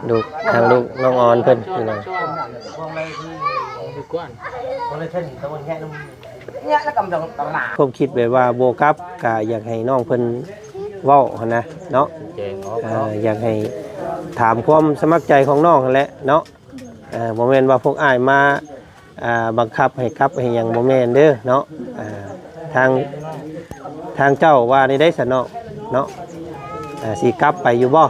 ดูทางลูกน้องออนเพิ่นพี่น้องผมคิดไว้ว่าโบกับก็อยากให้น้องเพิ่นเว้าหั่นนะเนาะอยากให้ถามความสมัครใจของน้องนั่นแหละเนาะบ่แม่นว่าพวกอ้ายมาบังคับให้กลับให้หยังบ่แม่นเด้อเนาะทางเจ้าว่านี่ได้ซะเนาะเนาะสิกลับไปอยู่บ่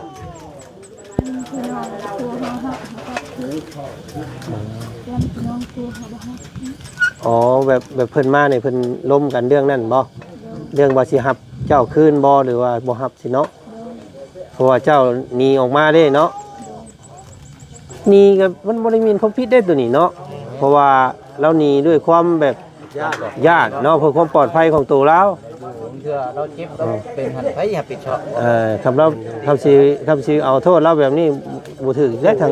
อ๋อแบบเพิ่นมาเนี่ยเพิ่นล้มกันเรื่องนั้นบ่เรื่องบ่สิรับเจ้าคืนบ่หรือว่าบ่รับสิเนาะเพราะว่าเจ้าหนีออกมาเด้เนาะหนีก็มันบ่ได้มีความผิดได้ตัวนี้เนาะเพราะว่าเราหนีด้วยความแบบญาติเนาะเพื่อความปลอดภัยของตัวเราเราเจ็บเราเป็นหันไปอย่าปิดช็อตคำเราทำซีเอาโทษเราแบบนี้บ่ถือได้ท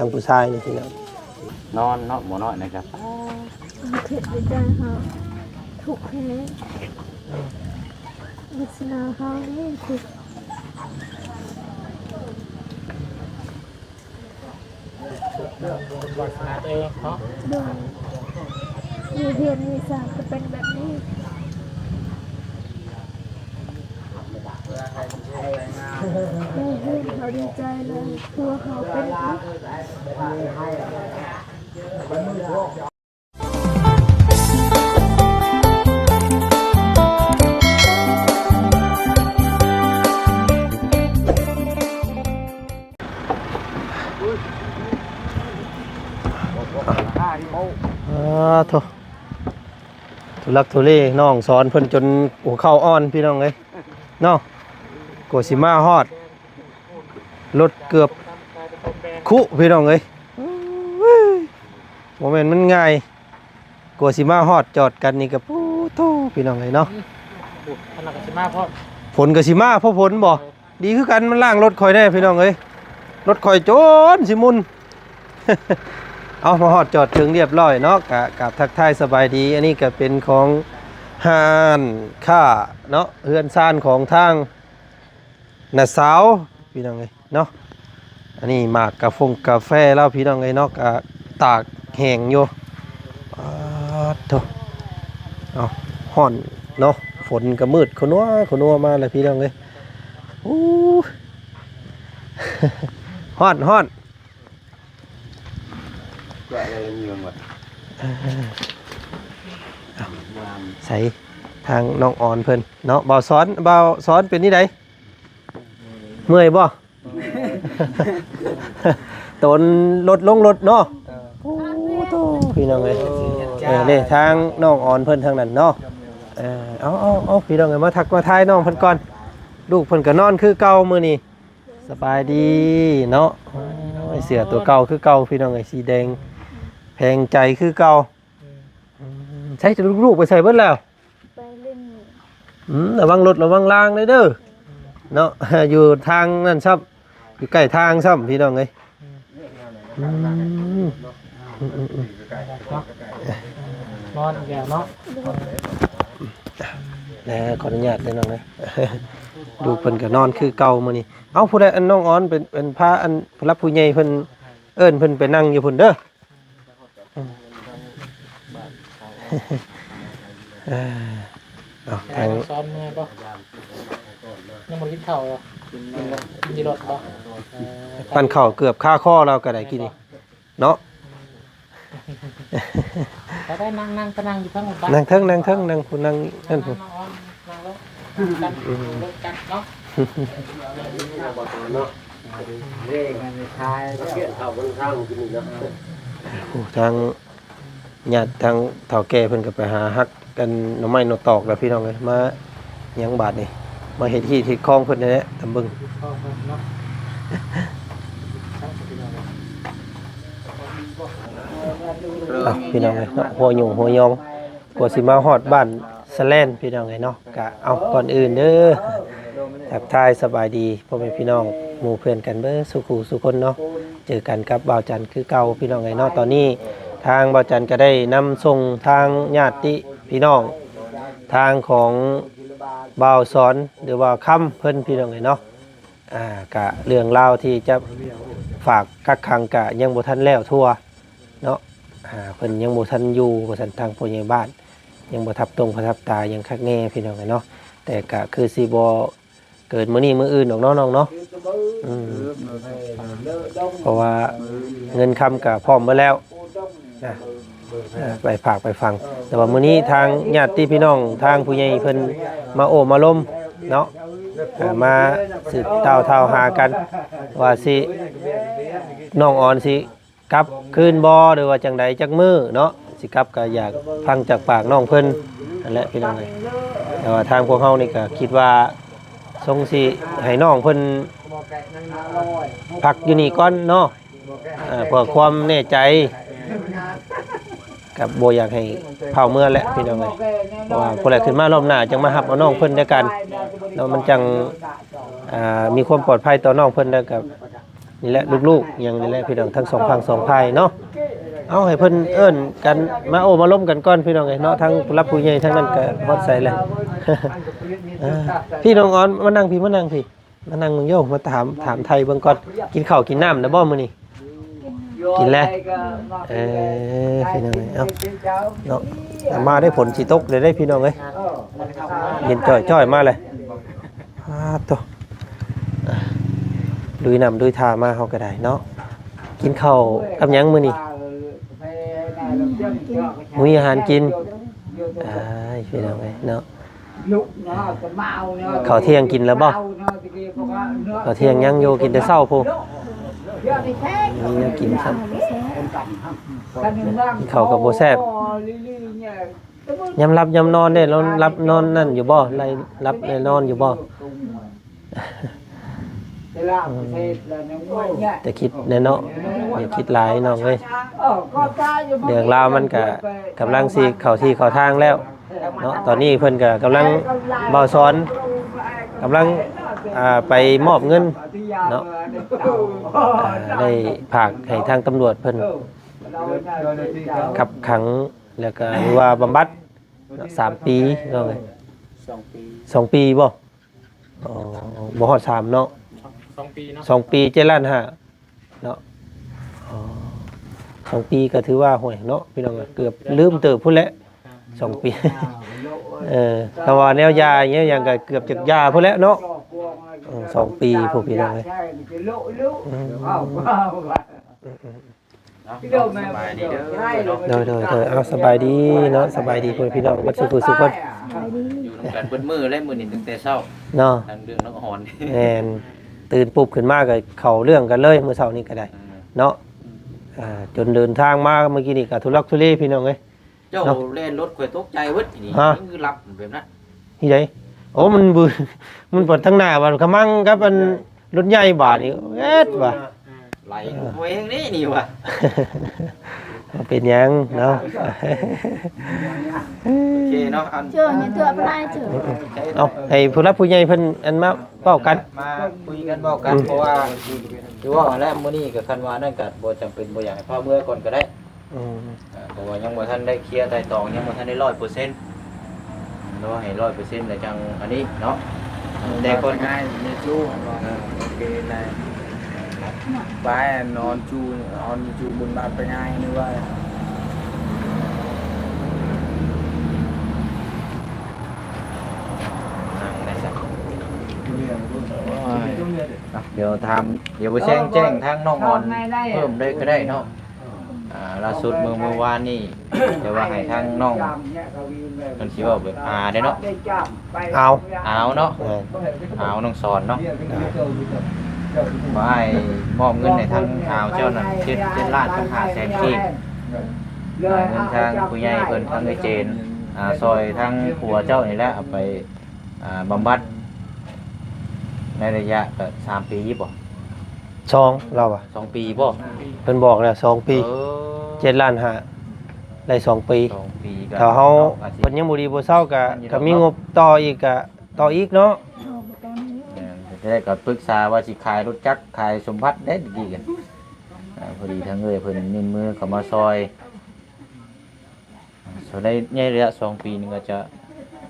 างผู้ชายนี่ทีเนาะนอนเนาะหมอน้อยนะครับเข็ดไม่ได้ค่ะถูกแพ้วิสนาเขาเนี่ยถูกวาสนาตัวเองเนาะโดยมีเพียรมีสารจะเป็นแบบนี้เขาดีใจเลยตัวเขาเป็นโถทุลักทุเลน้องสอนเพิ่นจนหัวเข่าอ่อนพี่น้องเอ้ยเนาะโกสิมาฮอดรถเกือบคุพี่น้องเอ้ยโมเมนต์มันง่ายโกสิมาฮอดจอดกันนี่กับปูโตพี่น้องเอ้ยเนาะฝนกสิมาเพราะฝนบ่ดีคือกันมันล่างรถคอยแน่พี่น้องเอ้ยรถคอยโจนสิมุน เอามาฮอดจอดถึงเรียบร้อยเนาะกับทักทายสบายดีอันนี้ก็เป็นของห้านค่าเนาะเฮือนซ่านของทางน้าสาวพี่น้องเอ้ยเนาะอันนี้หมากกาแฟแล้วพี่น้องเอ้ยเนาะก็ตากแห้งอยู่โธ่เอาฮ้อนเนาะฝนก็มืดขนัวมาเลยพี่น้องเอ้ยอู้ฮ้อนใส่ทางน้องอ่อนเพิ่นเนาะบ่าวสอนเป็นนี่ไดเมื่อยบ่ ตนรถลงรถเนาะโอ้โตพี่น้องเอ้ยนี่ทางน้องอ่อนเพิ่นทางนั้นเนาะเอาพี่น้องเอ้ยมาทักมาทายน้องเพิ่นก่อนลูกเพิ่นก็นอนคือเก่ามื้อนี้สบายดีเนาะเสื้อตัวเก่าคือเก่าพี่น้องเอ้ยสีแดงแพงใจคือเก่าใช้จะลูกไปใส่เบิดแล้วไปเล่นระวังรถระวังรางเลยเด้อเนาะอยู่ทางนั่นซับอยู่ใกล้ทางซับพี่น้องเอ้ยนอนแก่เนาะแล้วขออนุญาตเลยน้องนะดูเพิ่นก็นอนคือเก่ามื้อนี้เอ้าผู้ใดอันน้องอ้อนเป็นพระอันผู้รับผู้ใหญ่เพิ่นเอิ้นเพิ่นไปนั่งอยู่พุ่นเด้อทางซ้อมเมื่อป่ะยังบ่กินข้าวอ่ะกินรถป่ะปั่นข้าวเกือบคาคอเราก็ได้กินนี่เนาะได้นั่งก็นั่งอยู่ข้างบนนั่งเทิงนั่งผู้นั่งนั่นผู้นั่งแล้วกันเนาะเร่งกันทายเกี่ยวเอาบนข้างกินเนาะทางญาติทางเฒ่าแก่เพิ่นก็ไปหาฮักกันหน่อไม้หน่อตอกแล้วพี่น้องเอ้ยมายังบาดนี่มาเฮ็ดที่ที่คลองเพิ่นนี่แหละตำบึงพี่น้องเอ้ยเนาะหัวหยุ่งหัวยองกว่าสิมาฮอดบ้านสะแลนพี่น้องเอ้ยเนาะก็เอาก่อนอื่นเด้อทักทายสบายดีพ่อแม่พี่น้องหมู่เพื่อนกันเบ้อสุขุสุคนเนาะเจอกันกับบ่าวจันทร์คือเก่าพี่น้องเอ้ยเนาะตอนนี้ทางบ่าวจันทร์ก็ได้นำส่งทางญาติพี่น้อง ทางของบ่าวสอนหรือว่าค่ำเพิ่นพี่น้องเนาะกะเรื่องราวที่จะฝากกักขังกะยังบ่ทันแล้วทั่วเนาะเพิ่นยังบ่ทันอยู่บ่ทันทางผู้ใหญ่บ้านยังบ่ทับตรงประทับตายังคักแน่พี่น้องเนาะแต่กะคือสิบ่เกิดมื้อนี้มื้ออื่นดอกเนาะน้องเนาะเพราะว่าเงินคำกะพร้อมหมดแล้วนะไปฝากไปฟังแต่ว่ามื้อนี้ทางญาติพี่น้องทางผู้ใหญ่เพิ่นมาโอ้มาล้มเนาะมาสืบเท่าหากันว่าสิน้องอ่อนสิกลับคืนบ่หรือว่าจังใดจักมื้อเนาะสิกลับก็อยากฟังจากปากน้องเพิ่นนั่นแหละพี่น้องเอ้ยแต่ว่าทางพวกเฮานี่ก็คิดว่าทรงสิให้น้องเพิ่นพักอยู่นี่ก่อนเนาะเพื่อความแน่ใจกับบ่อยากให้เผาเมื่อแหละพี่น้องเอ้ยเพราะว่าผู้ใดขึ้นมารอบหน้าจังมารับเอาน้องเพิ่นด้วยกันเนาะมันจังมีความปลอดภัยต่อน้องเพิ่นแล้วกับนี่แหละลูกๆอย่างนี่แหละพี่น้องทั้งสองฝั่งสองฝ่ายเนาะเอาให้เพิ่นเอิ้นกันมาโอ้มาล้มกันก่อนพี่น้องเอ้ยเนาะทั้งผู้รับผู้ใหญ่ทั้งนั้นก็ฮอดใส่เลย พี่น้องอ่อนมานั่งพี่มานั่งพี่มานั่งมึงโยมมาถามไทยเบิ่งก่อนกินข้าวกินน้ำนะบ่มื้อนี้กินแล้วพี่น้องเอ้ยเอ้าเนาะมาได้ผลสิตกได้พี่น้องเอ้ยเย็นจ้อยๆมาเลยตัวดุยน้ำดุยทามาเฮาก็ได้เนาะกินข้าวกับหยังมื้อนี้มีอาหารกินพี่น้องเอ้ยเนาะข้าวเที่ยงกินแล้วบ่ข้าวเที่ยงยังอยู่กินแต่เช้าพูนี่กินครับข้าวกับบ่แซ่บยำรับยำนอนได้แล้วรับนอนนั่นอยู่บ่ไล่รับได้นอนอยู่บ่แต่คิดแน่เนาะอย่าคิดหลายน้องเอ้ยเรื่องราวมันก็กำลังสิเข้าที่เข้าทางแล้วเนาะตอนนี้เพิ่นก็กำลังเบาสอนกำลังไปมอบเงินเนาะได้ฝากให้ทางตำรวจเพิ่นขับขังแล้วก็หรือว่าบำบัด3 ปีเนาะ2 ปีบ่บ่ฮอด3เนาะ2 ปีเนาะ2 ปี7.5 ล้านเนาะ2 ปีก็ถือว่าห่วยเนาะพี่น้องเกือบลืมเติบพุ่นแหละ2 ปีถ้าว่าแนวยาอย่างเงี้ยยังก็เกือบจะยาพุ่นแล้วเนาะ2 ปีพวกพี่น้องเอ้ยสบายดีเด้อ โดยเอาสบายดีเนาะสบายดีพวกพี่น้องวัดสุขสุขคน อยู่กันเบิดมื้อและมื้อนี้ตั้งแต่เช้า เนาะ ทางเรื่องน้องหอน แม่นตื่นปุ๊บขึ้นมาก็เข้าเรื่องกันเลยเมื่อเช้านี้ก็ได้เนาะจนเดินทางมาเมื่อกี้นี่ก็ทุลักทุเลพี่น้องเอ้ยเจ้าเล่นรถข่อยตกใจเวิดนี่คือหลับแบบนั้น นี่ไดโอ้มันบืนมันเปิดทางหน้าบัดกะมังกับอันรถใหญ่บาดนี่เอ็ดว่ะ ไหลโวยนี่นี่ว่ะ เป็นหยังเนาะ โอเคเนาะอัน chưa như tựa bên này chưa เอาให้ผู้รับผู้ใหญ่เพิ่นอันมาเว้ากัน มาคุยกันบอกกันเพราะว่าคือว่าแล้วมื้อนี้ก็คันว่านั่นก็บ่จำเป็นบ่อยากให้พ่อเมื่อก่อนก็ได้เพราะว่ายังบ่ทันได้เคลียร์ไถ่ตองยังบ่ทันได้ 100%เนาะให้ 100% แล้วจังอันนี้เนาะแต่คนง่ายในจูโอเคได้ไปนอนจูบนบ้านไปง่ายนึกว่าเดี๋ยวทำเดี๋ยวไปแจ้งทางน้องอ่อนเพิ่มได้ก็ได้เนาะล่าสุดเมื่อวานนี่เดี๋ยวว่าให้ทางน้องมันสิว่าแบบได้เนาะเอาเนาะเอาน้องสอนเนาะมาให้มอบเงินในทางเจ้านั่น7 ล้านต้อง500,000กีบเงินทางผู้ใหญ่เพิ่นทางไอ้เจนซอยทางผัวเจ้านี่แหละเอาไปบำบัดในระยะก็3 ปีบ่2เราอ่ะ2 ปีบ่ เพิ่นบอกแล้ว2 ปี7.5 ล้านได้2 ปีถ้าเฮาเพิ่นยังบ่ดีบ่เซาก็มีงบต่ออีกก็ต่ออีกเนาะจะได้ก็ปรึกษาว่าสิขายรถจักรขายสมบัติได้ดีกันพอดีทางเอ้ยเพิ่นนิ่มมือเข้ามาซอยได้ในระยะ2 ปีนึงก็จะ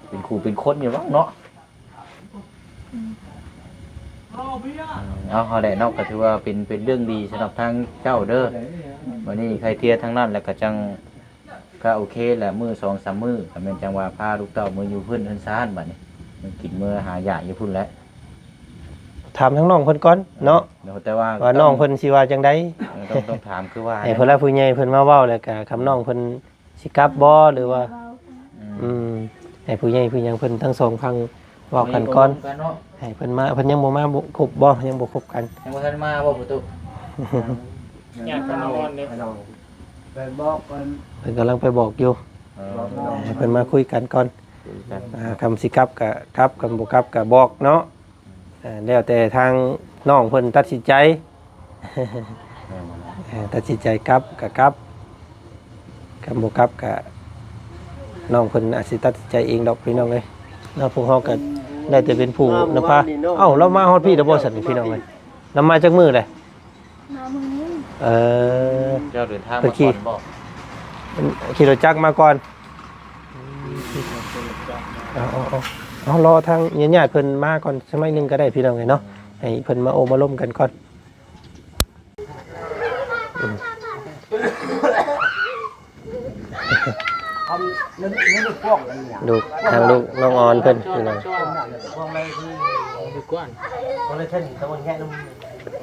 เป็นครูเป็นคนอยู่บ้างเนาะเอาได้เนาะก็ถือว่าเป็นเรื่องดีสำหรับทางเจ้าเด้อวันนี้ใครเทียทั้งนั้นแล้วก็จังก็โอเคแหละมื้อ2-3มื้อก็แม่นจังว่าพาลูกเต้ามื้ออยู่เพิ่นเพิ่นซ่านบัดนี้มันกินมื้อหาหยาอยู่พุ่นแหละ ถามทั้งน้องเพิ่นก่อนเนาะ เดี๋ยวแต่ว่า ว่าน้องเพิ่นสิว่าจังได๋ ต้องถามคือว่า ให้เพิ่นละผู้ใหญ่เพิ่นมาเว้าแล้วก็คำน้องเพิ่นสิกลับบ่หรือว่า เบา ให้ผู้ใหญ่ผู้หยังเพิ่นทั้งสองฟังเว้ากันก่อน เนาะ ให้เพิ่นมาเพิ่นยังบ่มาบ่ครบบ่ยังบ่ครบกัน ยังบ่ทันมาบ่ประตู อยากกันนอนเลย เพิ่นกำลังไปบอกอยู่ให้เพิ่นมาคุยกันก่อนคำสิกลับก็กลับคำบ่กลับก็บอกเนาะแล้วแต่ทางน้องเพิ่นตัดสินใจ ตัดสินใจกลับก็กลับคำบ่กลับก็น้องเพิ่นอาจสิตัดสินใจเองดอกพี่น้องเอ้ยเนาะพวกเฮาก็ได้แต่เป็นผู้นำพาเอ้าเรามาฮอดพี่แล้วบ่ซั่นพี่น้องเอ้ยนำมาจากมื้อเลย มามือนี้ เจ้าเดินทางมาก่อนบ่ ขี่รถจักรมาก่อนเอารอทางญาติๆเพิ่นมาก่อนสักหน่อยหนึงก็ได้พี่น้องเอ้ยเนาะให้เพิ่นมาโอมาล้มกันก่อนดูทางลูกน้องออนเพิ่นพี่น้อง ดูก่อน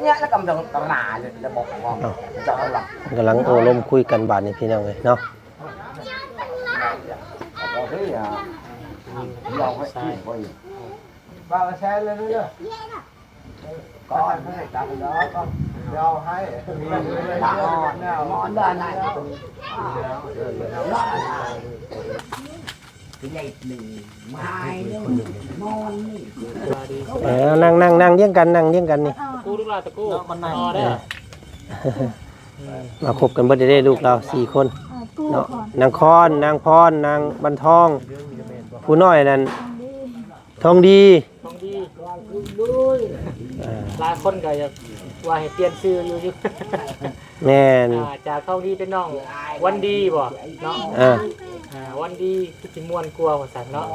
nhá nó cầm tầm nà là một ngon cho nó lọc กำลังโอล้มคุยกันบาดนี้พี่น้องเอ้ยเนาะ có cái dầu hay gì ba cái xe lên nữa có anh phải đặt đó con dầu hay ngon đời này cái này mai ngon นั่งเลี้ยงกันนั่งเลี้ยงกันนี่ กูลูกหลานตะกูนอนได้ มาคบกันเบิดได้ลูกเรา4 คน ตู้ เนาะ ก่อน นางคอนนางพรนางบรรทอง ผู้น้อยนั่นทองดี ของดีหลายคนก็อยากว่าให้เปลี่ยนชื่ออยู่ แม่น จากเข้าดีเป็นน้องวันดีบ่เนาะ วันดีคือสิม่วนกลัวว่าซั่นเนาะ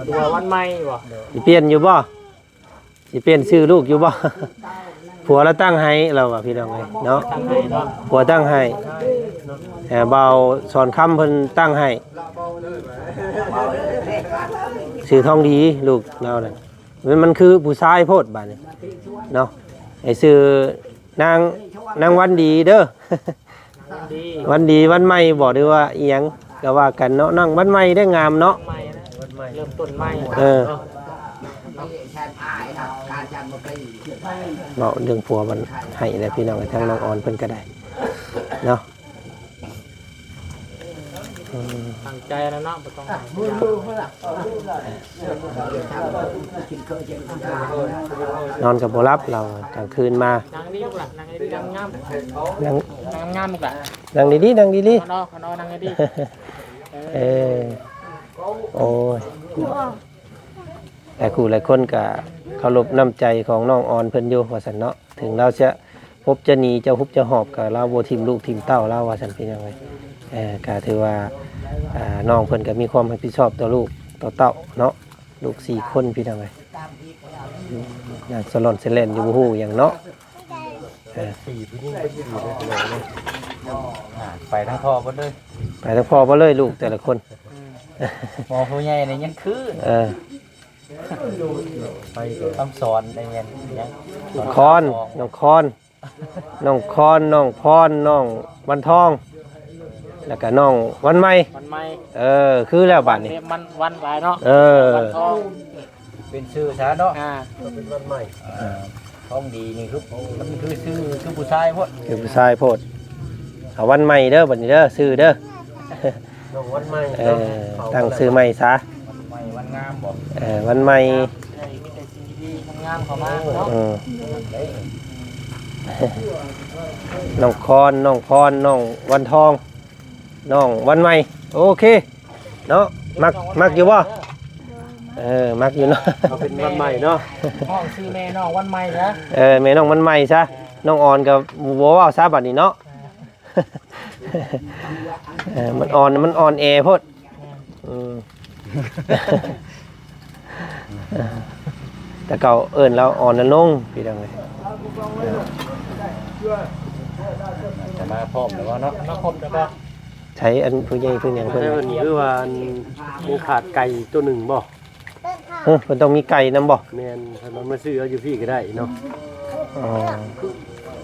ตัววันใหม่บ่ สิเปลี่ยนอยู่บ่สิเปลี่ยนชื่อลูกอยู่บ่ ผัวเราตั้งให้เราว่าพี่น้องเอ้ยเนาะ ทางให้เนาะ ผัวตั้งให้เบาสอนคำเพิ่นตั้งให้ชื่อทองดีลูกเรานั่นมันคือผู้ชายโพดบาดนี้เนาะไอ้ชื่อนางวันดีเด้อ วันดี วันดีวันใหม่บอกได้ว่าอีหยังก็ว่ากันเนาะนั่งวันใหม่ได้งามเนาะ ใหม่นะเริ่มต้นใหม่ เนาะเรื่องผัวมันให้แล้วพี่น้องทางน้องออนเพิ่นก็ได้เนาะ ตั้งใจนะเนาะบ่ต้อง นอนกับบ่รับเรากลางคืนมา นั่งดีลูกหลานนั่งดีงาม นั่ง งามลูกหลาน นั่งดีๆนั่งดี นอนนั่งดี ๆโอ้ยแต่ครูหลายคนก็เคารพน้ำใจของน้องออนเพิ่นอยู่ว่าซั่นเนาะถึงเราจะพบจะหนีจะฮุบจะหอบก็เราบ่ทิ่มลูกทิ่มเต้าเราว่าซั่นพี่น้องเอ้ยก็ถือว่าน้องเพิ่นก็มีความรับผิดชอบต่อลูกต่อเต้าเนาะลูก4 คนพี่น้องเอ้ยอยากสลอนเสล่นอยู่บ่ฮู้หยังเนาะ ไปทางพ่อบ่เลย ไปทั้งพ่อบ่เลยลูกแต่ละคน หมอผู้ใหญ่นี่ยังคือไปคำสอนได้ยังยัง น้องคอนน้องพรน้องวันทอง แล้วก็น้องวันใหม่ วันใหม่ คือแล้วบัดนี้ มันวันหลายเนาะ วันทอง เป็นชื่อซะเนาะ เป็นวันใหม่ ท้องดีนี่คือมันคือชื่อคือผู้ชายพวก คือผู้ชายโพดเอาวันใหม่เด้อบัดนี้เด้อซื้อเด้อ น้องวันใหม่ ตั้งซื้อใหม่ซะ ใหม่วันงามบ่ วันใหม่ มีแต่สิ่งดีๆงามเข้ามาเนาะ น้องคอนน้องพรน้องวันทองน้องวันใหม่โอเคเนาะมักอยู่บ่มักอยู่เนาะ เอาเป็นวันใหม่เนาะ ห้องชื่อแม่น้องวันใหม่นะ แม่น้องมันใหม่ซะน้องออนกับบ่ว่าซะบัดนี้เนาะ มันอ่อนแอโพด แต่เก่าเอิ้นแล้วอ่อนนงพี่น้องเอ้ย จะมาพร้อมแล้วเนาะ มาครบแล้วก็ ใช้อันผู้ใหญ่เพิ่นหยังเพิ่น เพิ่นคือว่ายังขาดไก่ตัวหนึ่งบ่ เพิ่นต้องมีไก่นำบ่ แม่นถ้ามันมาซื้อเอาอยู่พี่ก็ได้เนาะ อ๋อ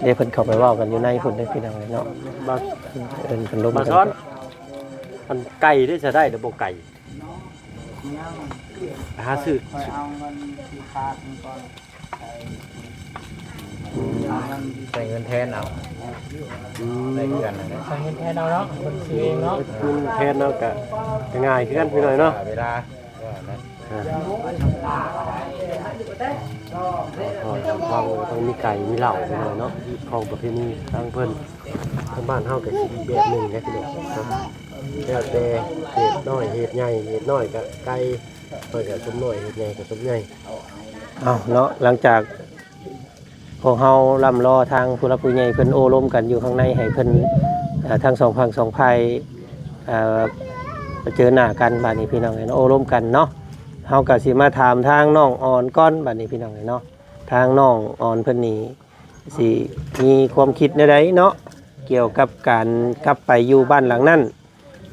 เดี๋ยวเพิ่นเข้าไปเว้ากันอยู่ในพุ่นเด้อพี่น้องเอ้ยเนาะ บา เอิ้นเพิ่นลม บา กัน ซ้อนมันไก่ได้จะได้หรือบ่ไก่หาซื้อ ใส่เงินแทนเอาได้เงินนะ ใส่เงินแทนเอาเนาะคนซื้อเองเนาะ คุณแทนเนาะก็ง่ายคือกันพี่น้อยเนาะ เวลาว่านะ บางต้องมีไก่มีเหล้าพี่น้อยเนาะของประเพณีทางเพิ่นทางบ้านเฮาก็สิอีกแบบหนึงแหละพี่น้องครับแล้วแต่เหตุน้อยเหตุใหญ่เหตุน้อยก็ไก่น้อยก็สมน้อยเหตุใหญ่ก็สมใหญ่ เอาเนาะหลังจากพวกเฮาล่ำรอทางผู้รับผู้ใหญ่เพิ่นโอ้ล้มกันอยู่ข้างในให้เพิ่นทั้งสองฝั่งสองฝ่ายไปเจอหน้ากันบัดนี้พี่น้องเอ้ยเนาะโอ้ล้มกันเนาะเฮาก็สิมาถามทางน้องอ่อนก่อนบัดนี้พี่น้องเอ้ยเนาะทางน้องอ่อนเพิ่นนี่สิมีความคิดใดๆเนาะเกี่ยวกับการกลับไปอยู่บ้านหลังนั้น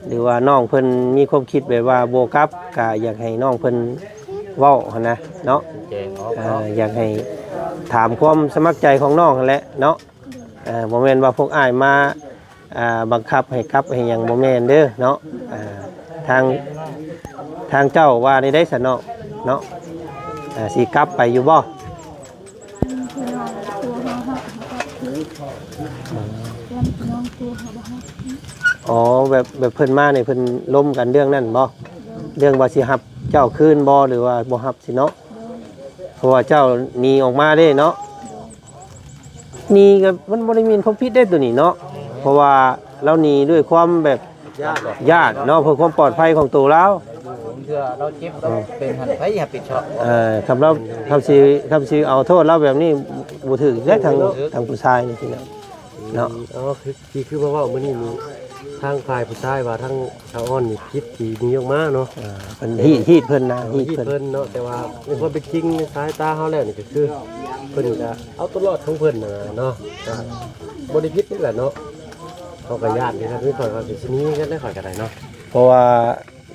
หรือว่าน้องเพิ่นมีความคิดแบบว่าบ่กลับก็อยากให้น้องเพิ่นเว้าหั่นนะเนาะ แจงออกเนาะ อยากให้ถามความสมัครใจของน้องนั่นแหละเนาะบ่แม่นว่าพวกอ้ายมาบังคับให้กลับให้หยังบ่แม่นเด้อเนาะทางเจ้าว่าได้ซะเนาะเนาะสิกลับไปอยู่บ่ พี่น้องตัวเฮาฮักคือแล้วน้องตัวเฮาบ่ฮัก อ๋อแบบเพิ่นมานี่เพิ่นล้มกันเรื่องนั้นบ่เรื่องว่าสิรับเจ้าคืนบ่หรือว่าบ่รับสิเนาะเพราะว่าเจ้าหนีออกมาเด้เนาะหนีก็มันบ่ได้มีความผิดได้ตัวนี้เนาะเพราะว่าเราหนีด้วยความแบบญาติเนาะเพื่อความปลอดภัยของตัวเรา เชื่อเราเจ็บเราเป็นหันไปอย่าปิดช็อต คำเราทำซีเอาโทษเราแบบนี้บ่ถือได้ทางผู้ชายนี่สิเนาะเนาะ อ๋อคือมาว่ามื้อนี้มีทางฝ่ายผู้ชายว่าทางชาวอ้อนนี่คิดที่นี้ออกมาเนาะ เป็นฮีดเพิ่นนะฮีด ที่ เพิ่น เพิ่นเนาะแต่ว่าในความเป็นจริงในสายตาเฮาแล้วนี่ก็คือเพิ่นก็เอาตัวรอดของเพิ่นน่ะเนาะก็บ่ได้ผิดนี่แหละเนาะเขาก็ญาตินี่ครับนี่ข่อยว่าสินี้กันได้ข่อยก็ได้เนาะ เพราะว่า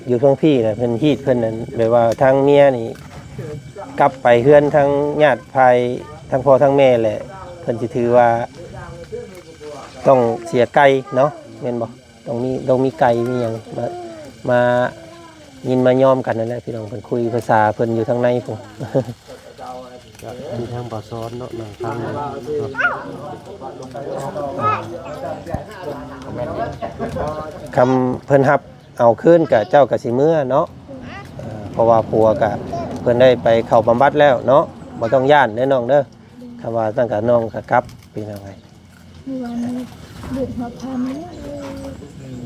อยู่ท้องพี่น่ะเพิ่นฮีดเพิ่นนั่นแบบว่าทางเมียนี่กลับไปเฮือนทางญาติภายทางพ่อทางแม่แหละเพิ่นสิถือว่าต้องเสียไก่เนาะแม่นบ่ต้องมีไก่มีหยังมายินมายอมกันนั่นแหละพี่น้องเพิ่นคุยภาษาเพิ่นอยู่ทางในพุ่น ก็มีทางบ่ซ้อนเนาะนั่งฟังเนาะ คำเพิ่นรับเอาคืนกับเจ้ากับสิเมื่อเนาะเพราะว่าผัวกับเพิ่นได้ไปเข้าบำบัดแล้วเนาะบ่ต้องย่านเด้อน้องเด้อคำว่าตั้งแต่น้องก็กลับเป็นจังไง มีวันนี้เดือดหัวพัน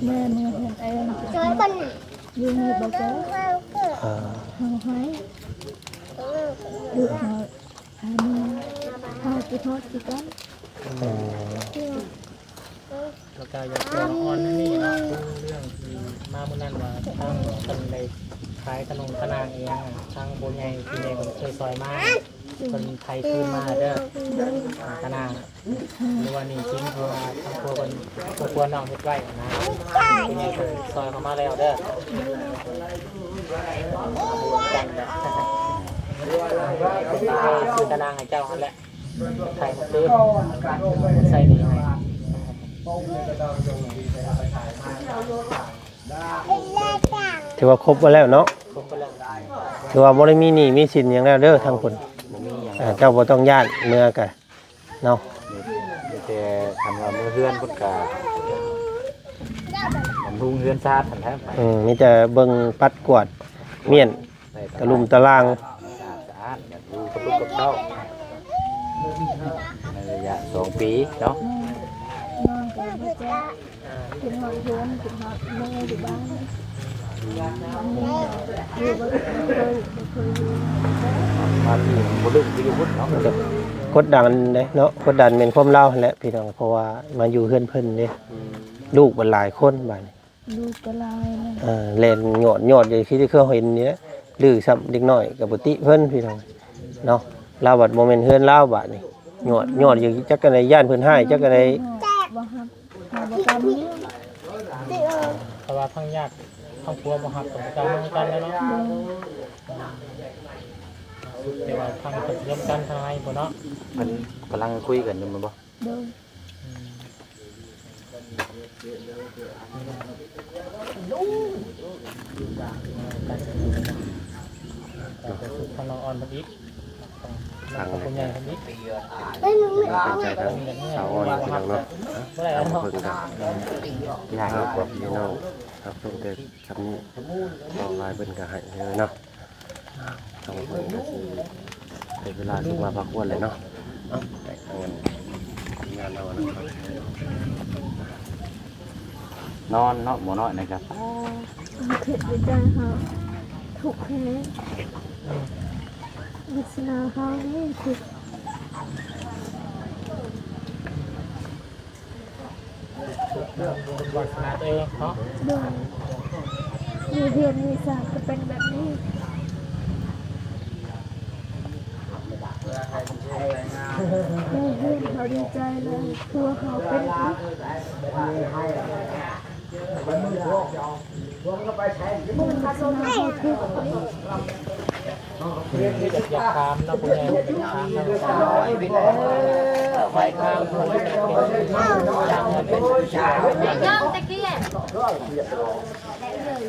แม่เมื่อเห็นเองช่วยกันยืนอยู่บอกเจ้าเฮาให้เดือดหัวพันเฮาสิทอดสิกัน แล้วก็อยากจะออนนี่เนาะเรื่องที่มาเมื่อนั้นว่าทางคนในขายขนมขนางเองทางโบใหญ่ที่ในคนเคยซอยมาคนไทยคืนมาเด้อขนางหรือว่านี่จริงเพราะว่าทางพวกคนพวกน้องเฮ็ดไว้นะเป็นไงคนซอยเข้ามาแล้วเด้อจังเด้อคือขนางให้เจ้าหั่นแหละไทยมาคืนใส่นี่ให้ ถือว่าครบมาแล้วเนาะ ครบไปแล้ว ถือว่าบ่ได้มีหนี้มีสินหยังแล้วเด้อทางคนเจ้าบ่ต้องย่านเมื่อกันเนาะ มีแต่ทำว่ามือเฮือนพุ่นกะบำรุงเฮือนซาดทันแท้ไป มีแต่เบิ่งปัดกวาดเมียนตะลุมตะลาง สะอาดอยากดูกับลูกกับเต้าในระยะ2 ปีเนาะ นอนกันบ่เจ้ากินหอดเฮือนกินหอดแม่อยู่บ้านอยู่บ่เคยอยู่ มาที่บ่ลึกที่พุ่นเนาะ กดดันเด้เนาะกดดันเป็นความเล่าหั่นแหละพี่น้องเพราะว่ามาอยู่เฮือนเพิ่นเด้ลูกมันหลายคนบัดนี้ ลูกก็ลายนะ แล่นหยอดอย่างที่เคยเห็นนี่ดื้อซ้ำเด็กน้อยก็บ่ติเพิ่นพี่น้องเนาะลาวบัดบ่แม่นเฮือนลาวบัดนี่หยอดอยู่จักกันไดย่านเพิ่นให้จักกันได บ่ฮับหาบ่กำเนี่ย แต่ว่าทั้งญาติทั้งครัวบ่ฮับกับการเหมือนกันแล้วเนาะแต่ว่าทางเพิ่นเริ่มกันทางให้บ่เนาะ มันกำลังคุยกันอยู่มั้ยบ่ โดย ทางน้องออนเพิ่นอีกทางคุณยายเพิ่นอีก เป็นใจทางสาวอ่อนพี่น้องเนาะ บ่ได้เอาเนาะ เพิ่นก็ยากกว่าพี่น้องครับเพิ่นแต่คำนี้ต่อลายเพิ่นก็ให้เลยเนาะทางเพิ่นก็สิได้เวลาที่ว่าพักควรเลยเนาะแต่งานเรานะครับ นอนเนาะบ่น้อยนะครับ เข็ดไปใจเฮาถูกแพ้วิสนาเฮานี่ถูก วาสนาตัวเองเนาะ โดยมีเรียนมีศาสตร์ก็เป็นแบบนี้ได้เห็นเขาดีใจเลยตัวเขาเป็นทุกข์บุญศาสนาเขาทุกข์นี่ อยากถามเนาะคุณยายอยากถามเนาะไปถามเพิ่นอยากเป็นผู้ชาย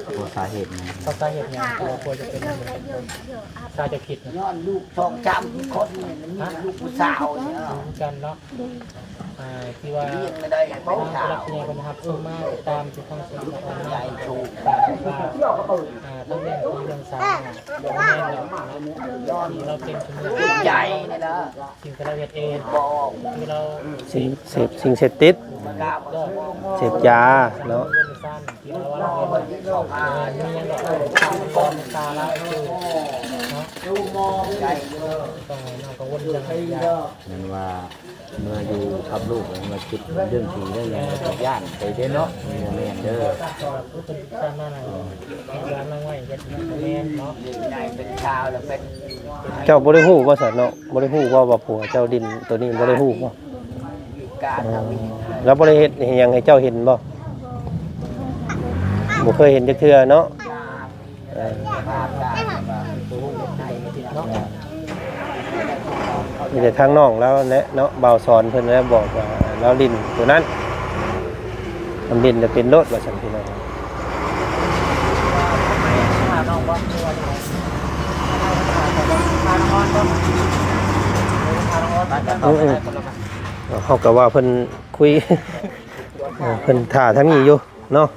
ตัวสาเหตุมัน ก็สาเหตุหยังตัวควรจะเป็นสาจะผิดนะ ย้อนลูก2 3คนนี่มันมีลูกผู้สาวเนี่ย รู้กันเนาะที่ว่า เลี้ยงไม่ได้ ทา เบ้าง สา รั ว กเนี่ยคนนะครับส่งมาตามที่ทางสื่อออนไล ใหญ่ น์ ชู ต้องเรื่องสาวแม่เราที่เราเป็นคน ใหญ่นี่นะ สิ่งที่เราเฮ็ดเอง บอก ที่เรา สิ่งเสพติด กล้าบ่ เสพยาเนาะ เงินสั้นที่เราว่าเราเป็นมีอย่างเราทำก่อนตาละคือเนาะ ดูมองใหญ่เยอะ ต้องเรากังวลเรื่องยา นั่นว่าเมื่ออยู่กับลูกมาคิดเรื่องผีเรื่องหยังก็ย่านไปเด้อเนาะบ่แม่นเด้อ เป็นการมาหน่อยร้านนั่งไว้เฮ็ดแม่นเนาะ ใหญ่เป็นชาวแล้วเป็น เจ้าบ่ได้ฮู้ว่าซั่นเนาะบ่ได้ฮู้ว่าผัวเจ้าดินตัวนี้บ่ได้ฮู้บ่ การทำอีก แล้วบ่ได้เฮ็ดให้หยังให้เจ้าเห็นบ่บ่เคยเห็นจักเทื่อเนาะเออ เนาะ มีแต่ทางน้องแล้วแนะเนาะบ่าวสอนเพิ่นแล้วบอกว่าแล้วดินตัวนั้นมันดินจะเป็นรถว่าซั่นพี่น้อง หาน้องบ่ตัวนี้หาน้องบ่หาน้องบ่กันต่อไปคนละมา เขาก็ว่าเพิ่นคุย เพิ่นท่าทั้งนี้อยู่เนาะ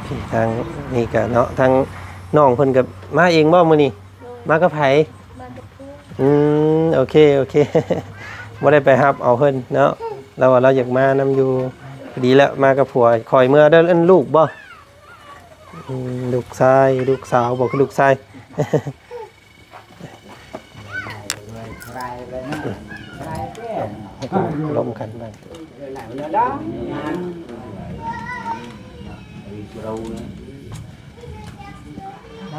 พี่ทางนี่ก็เนาะทางน้องเพิ่นก็มาเองบ่มื้อนี้มากับไผ มากับเพื่อน โอเค บ่ได้ไปรับเอาเพิ่นเนาะเราว่าเราอยากมานำอยู่ดีแล้วมากับผัวคอยเมื่อได้เล่นลูกบ่ลูกชายลูกสาวบ่คือลูกชาย ไรเลยนะไรแก่ ล้มกันบ้าง ไหนแล้วđó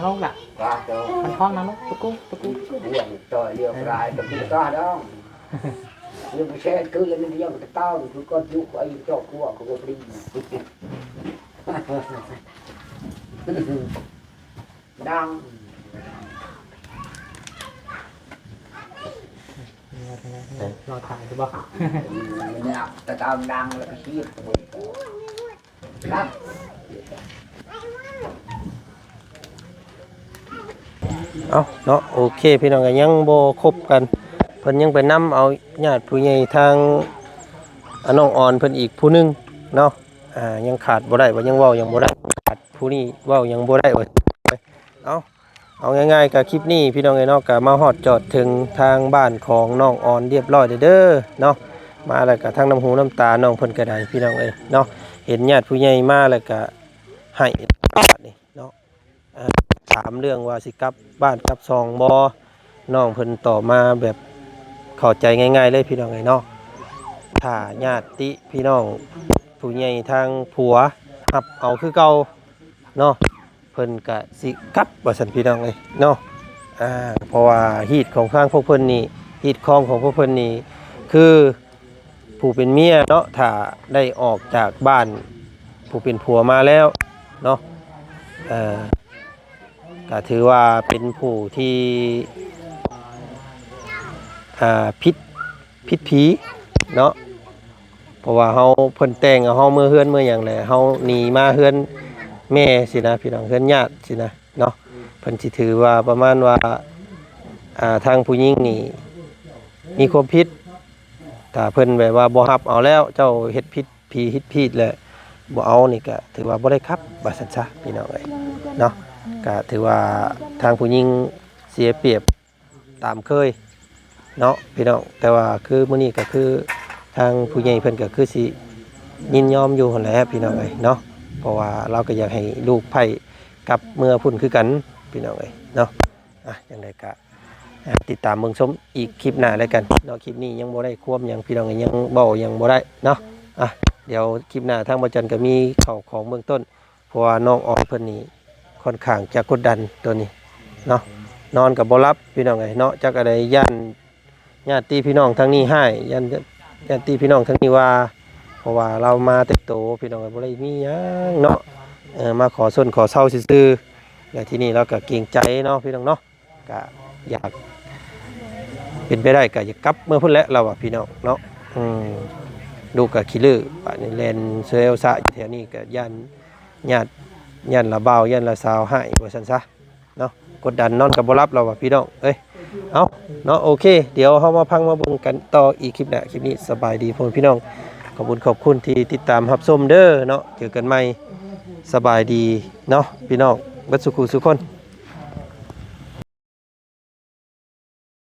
น้องล่ะ qua cho มันคล้องน้องตะกุตะกุ liền trời liều lại được cái to đó nhưng mà xe cứ lên đi cái tao cứ con chú của anh cho của cô đi đang รอถ่ายดูบ่ ta tao đang là cái chiếc đang เอาเนาะโอเคพี่น้องก็ยังบ่ครบกันเพิ่นยังไปนํเอาญาติผู้ใหญ่ทางน้องอ่อนเพิ่นอีกผู้หนึงเนาะยังขาดบ่ได้ว่ายังเว้ายังบ่ได้ขาดผู้นี้เว้ายังบ่ได้ว่าเอาง่ายๆกับคลิปนี้พี่น้องเอ้ยเนาะก็มาฮอดจอดถึงทางบ้านของน้องอ่อนเรียบร้อยเด้อเนาะมาแล้วก็ทั้งน้ำหูน้ำตาน้องเพิ่นก็ได้พี่น้องเอ้ยเนาะเห็นญาติผู้ใหญ่มาแล้วก็ให้นี่เนาะถามเรื่องว่าสิกลับบ้านกลับซองบ่น้องเพิ่นตอบมาแบบเข้าใจง่ายๆเลยพี่น้องเอ้ยเนาะถ้าญาติพี่น้อง ผู้ใหญ่ทางผัวหับเอาคือเก่าเนาะเพิ่นก็สิกลับว่าซั่นพี่น้องเอ้ยเนาะเพราะว่าฮีตของทางพวกเพิ่นนี่ฮีตคองของพวกเพิ่นนี่คือผู้เป็นเมียเนาะถ้าได้ออกจากบ้านผู้เป็นผัวมาแล้วเนาะก็ถือว่าเป็นผู้ที่ผิดผีเนาะเพราะว่าเฮาเพิ่นแต่งเอาเฮาเมื่อเฮือนเมื่อหยังแหละเฮาหนีมาเฮือนแม่สินะพี่น้องเฮือนญาติสินะเนาะเพิ่นสิถือว่าประมาณว่าทางผู้หญิงนี่มีความผิดถ้าเพิ่นแบบว่าบ่รับเอาแล้วเจ้าเฮ็ดผิดผีเฮ็ดผิดแล้วบ่เอานี่ก็ถือว่าบ่ได้ครับว่าซั่นซะพี่น้องเอ้ยเนาะก็ถือว่าทางผู้หญิงเสียเปรียบตามเคยเนาะพี่น้องแต่ว่าคือมื้อนี้ก็คือทางผู้ใหญ่เพิ่นก็คือสิยินยอมอยู่หั่นแหละพี่น้องเอ้ยเนาะเพราะว่าเราก็อยากให้ลูกไผกลับเมื่อพุ่นคือกันพี่น้องเอ้ยเนาะจังได๋ก็ติดตามเบิ่งชมอีกคลิปหน้าแล้วกันเนาะคลิปนี้ยังบ่ได้ควมหยังพี่น้องยังเว้ายังบ่ได้เนาะเดี๋ยวคลิปหน้าทางบ่จันก็มีเข้าของเบื้องต้นเพราะว่าน้องออยเพิ่นนี่ค่อนข้างจะกดดันตัวนี้เนาะนอนก็บ่หลับพี่น้องเอ้ยเนาะจักอะไรญาติพี่น้องทั้งนี้ให้ญาติพี่น้องทั้งนี้ว่าเพราะว่าเรามาแต่โตพี่น้องบ่ได้มีหยังเนาะมาขอส้นขอเซาซื่อๆและที่นี่เราก็เกรงใจเนาะพี่น้องเนาะก็อยากเป็นไปได้ก็อยากกลับเมื่อพุ่นแล้วเราอ่ะพี่น้องเนาะลูกก็ขี้ลือป่านนี้แลนเซลซะอยู่แถวนี้ก็ญาติละบ่าวญาติละสาวให้ว่าซั่นซะเนาะกดดันนอนก็บ่หลับเราอ่ะพี่น้องเอ้ยเอาเนาะโอเคเดี๋ยวเฮามาพังมาเบิ่งกันต่ออีกคลิปหน้าคลิปนี้สบายดีพ่อพี่น้องขอบคุณที่ติดตามรับชมเด้อเนาะเจอกันใหม่สบายดีเนาะพี่น้องเบิดสุขุสุขคน